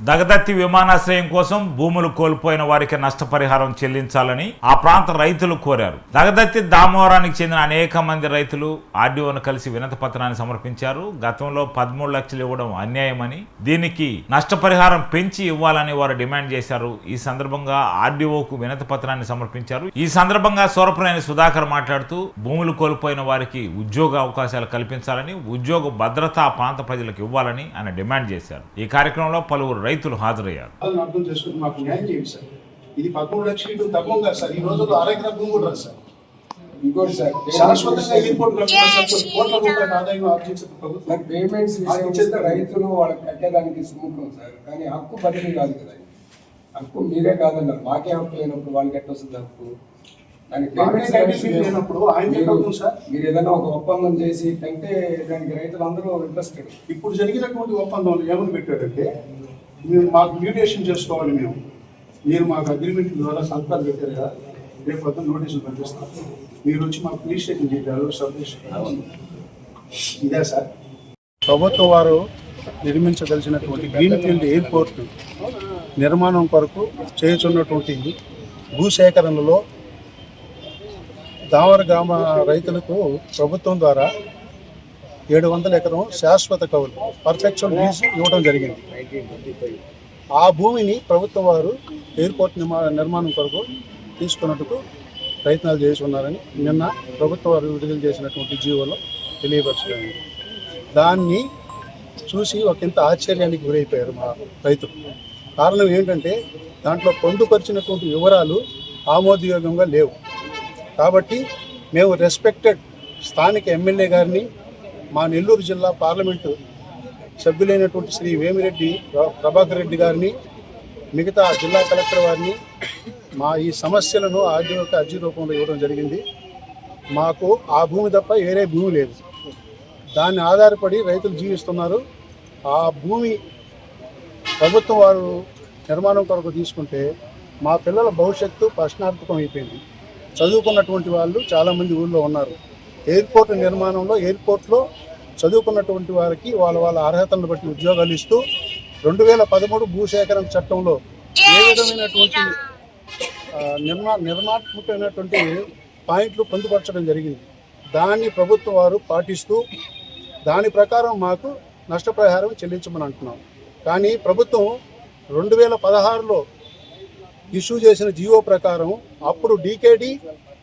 దగదత్తి విమానాశ్రయం కోసం భూములు కోల్పోయిన వారికి నష్టపరిహారం చెల్లించాలని ఆ ప్రాంత రైతులు కోరారు. దగదత్తి దామోరానికి చెందిన అనేక మంది రైతులు ఆర్డీఓను కలిసి వినతి పత్రాన్ని సమర్పించారు. గతంలో 13 లక్షలు ఇవ్వడం అన్యాయమని, దీనికి నష్టపరిహారం పెంచి ఇవ్వాలని వారు డిమాండ్ చేశారు. ఈ సందర్భంగా ఆర్డీఓకు వినతి పత్రాన్ని సమర్పించారు. ఈ సందర్భంగా సూరపునేని సుధాకర్ మాట్లాడుతూ భూములు కోల్పోయిన వారికి ఉద్యోగ అవకాశాలు కల్పించాలని, ఉద్యోగ భద్రత ఆ ప్రాంత ప్రజలకు ఇవ్వాలని ఆయన డిమాండ్ చేశారు. ఈ కార్యక్రమంలో పలువురు రైతులు హాజరయ్యారు. అర్థం చేసుకుని మాకు న్యాయం చేయండి సార్. ఇది 13 లక్షలు తక్కువ సార్. ఈ రోజుల్లో అరెకరా భూమి కూడా రాదు సార్. ఇంకోటి సార్, శాశ్వతంగా ఎయిర్పోర్ట్ కోట్ల రూపాయల ఆదాయం ఆర్జించిన ప్రభుత్వం పేమెంట్స్ విషయం రైతులు వాళ్ళకి కట్టేదానికి సుముఖం సార్. కానీ హక్కు బదిలీ కాదు కదా. హక్కు మీరే కాదన్నారు. మాకే హక్కు లేనప్పుడు వాళ్ళకి ఎట్ట వస్తుంది హక్కు? మీరు ఏదైనా ఒక ఒప్పందం చేసి అంటే దానికి రైతులందరూ ఇంట్రెస్టెడ్. ఇప్పుడు జరిగినటువంటి ఒప్పందంలో ఏమని పెట్టాడంటే, మేము మాకు మ్యూటేషన్ చేసుకోవాలి, మీరు మాకు అగ్రిమెంట్ ద్వారా సంతకాలు పెట్టారు కదా, రేపు పొద్దున్న నోటీసులు పంపిస్తాం, మీరు వచ్చి మాకు పోలీస్ స్టేషన్ చెప్పారు, సబ్మిషన్ ఇదే సార్. ప్రభుత్వం వారు నిర్మించదలిచినటువంటి గ్రీన్ఫీల్డ్ ఎయిర్పోర్ట్ నిర్మాణం కొరకు చేయుచున్నటువంటి భూసేకరణలో దామర గ్రామ రైతులకు ప్రభుత్వం ద్వారా 700 ఎకరం శాశ్వత కౌలు పర్ఫెక్చువల్ లీజ్ ఇవ్వడం జరిగింది. ఆ భూమిని ప్రభుత్వం వారు ఎయిర్పోర్ట్ నిర్మాణం కొరకు తీసుకున్నట్టుకు ప్రయత్నాలు చేసి ఉన్నారని నిన్న ప్రభుత్వం వారు విడుదల చేసినటువంటి జీవోలో తెలియపరచడం. దాన్ని చూసి ఒకంత ఆశ్చర్యానికి గురైపోయారు మా రైతులు. కారణం ఏంటంటే దాంట్లో పొందుపరిచినటువంటి వివరాలు ఆమోదయోగ్యంగా లేవు. కాబట్టి మేము రెస్పెక్టెడ్ స్థానిక ఎమ్మెల్యే గారిని, మా నెల్లూరు జిల్లా పార్లమెంటు సభ్యులైనటువంటి శ్రీ వేమిరెడ్డి ప్రభాకర్ రెడ్డి గారిని, మిగతా జిల్లా కలెక్టర్ వారిని మా ఈ సమస్యలను ఆర్డీఓకి అర్జీ రూపంలో ఇవ్వడం జరిగింది. మాకు ఆ భూమి తప్ప వేరే భూమి లేదు. దాన్ని ఆధారపడి రైతులు జీవిస్తున్నారు. ఆ భూమి ప్రభుత్వం వారు నిర్మాణం కొరకు తీసుకుంటే మా పిల్లల భవిష్యత్తు ప్రశ్నార్థకం అయిపోయింది. చదువుకున్నటువంటి వాళ్ళు చాలామంది ఊళ్ళో ఉన్నారు. ఎయిర్పోర్ట్ నిర్మాణంలో ఎయిర్పోర్ట్లో చదువుకున్నటువంటి వారికి వాళ్ళ అర్హతలను బట్టి ఉద్యోగాలు ఇస్తూ 2013 భూసేకరణ చట్టంలో ఏ విధమైనటువంటి నిర్మాణాత్మకమైనటువంటి పాయింట్లు పొందుపరచడం జరిగింది. దాన్ని ప్రభుత్వం వారు పాటిస్తూ దాని ప్రకారం మాకు నష్టపరిహారం చెల్లించమని అంటున్నాం. కానీ ప్రభుత్వం 2016లో ఇష్యూ చేసిన జియో ప్రకారం అప్పుడు డీకేడీ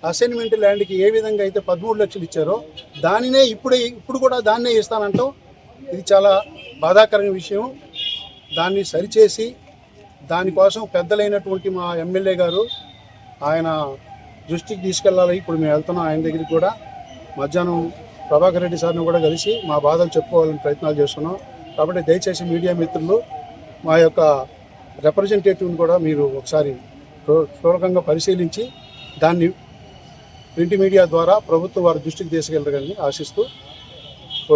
అసైన్మెంట్ ల్యాండ్కి ఏ విధంగా అయితే 13 లక్షలు ఇచ్చారో దానినే ఇప్పుడు కూడా దాన్నే ఇస్తానంటాం. ఇది చాలా బాధాకరమైన విషయం. దాన్ని సరిచేసి దానికోసం పెద్దలైనటువంటి మా ఎమ్మెల్యే గారు ఆయన దృష్టికి తీసుకెళ్ళాలి. ఇప్పుడు మేము వెళ్తున్నాం ఆయన దగ్గరికి కూడా. మధ్యాహ్నం ప్రభాకర్ రెడ్డి సార్ని కూడా కలిసి మా బాధలు చెప్పుకోవాలని ప్రయత్నాలు చేస్తున్నాం. కాబట్టి దయచేసి మీడియా మిత్రులు మా యొక్క రిప్రజెంటేటివ్ని కూడా మీరు ఒకసారి స్థూలకంగా పరిశీలించి దాన్ని ప్రింట్ మీడియా ద్వారా ప్రభుత్వం వారి దృష్టికి తీసుకెళ్ళగలని ఆశిస్తూ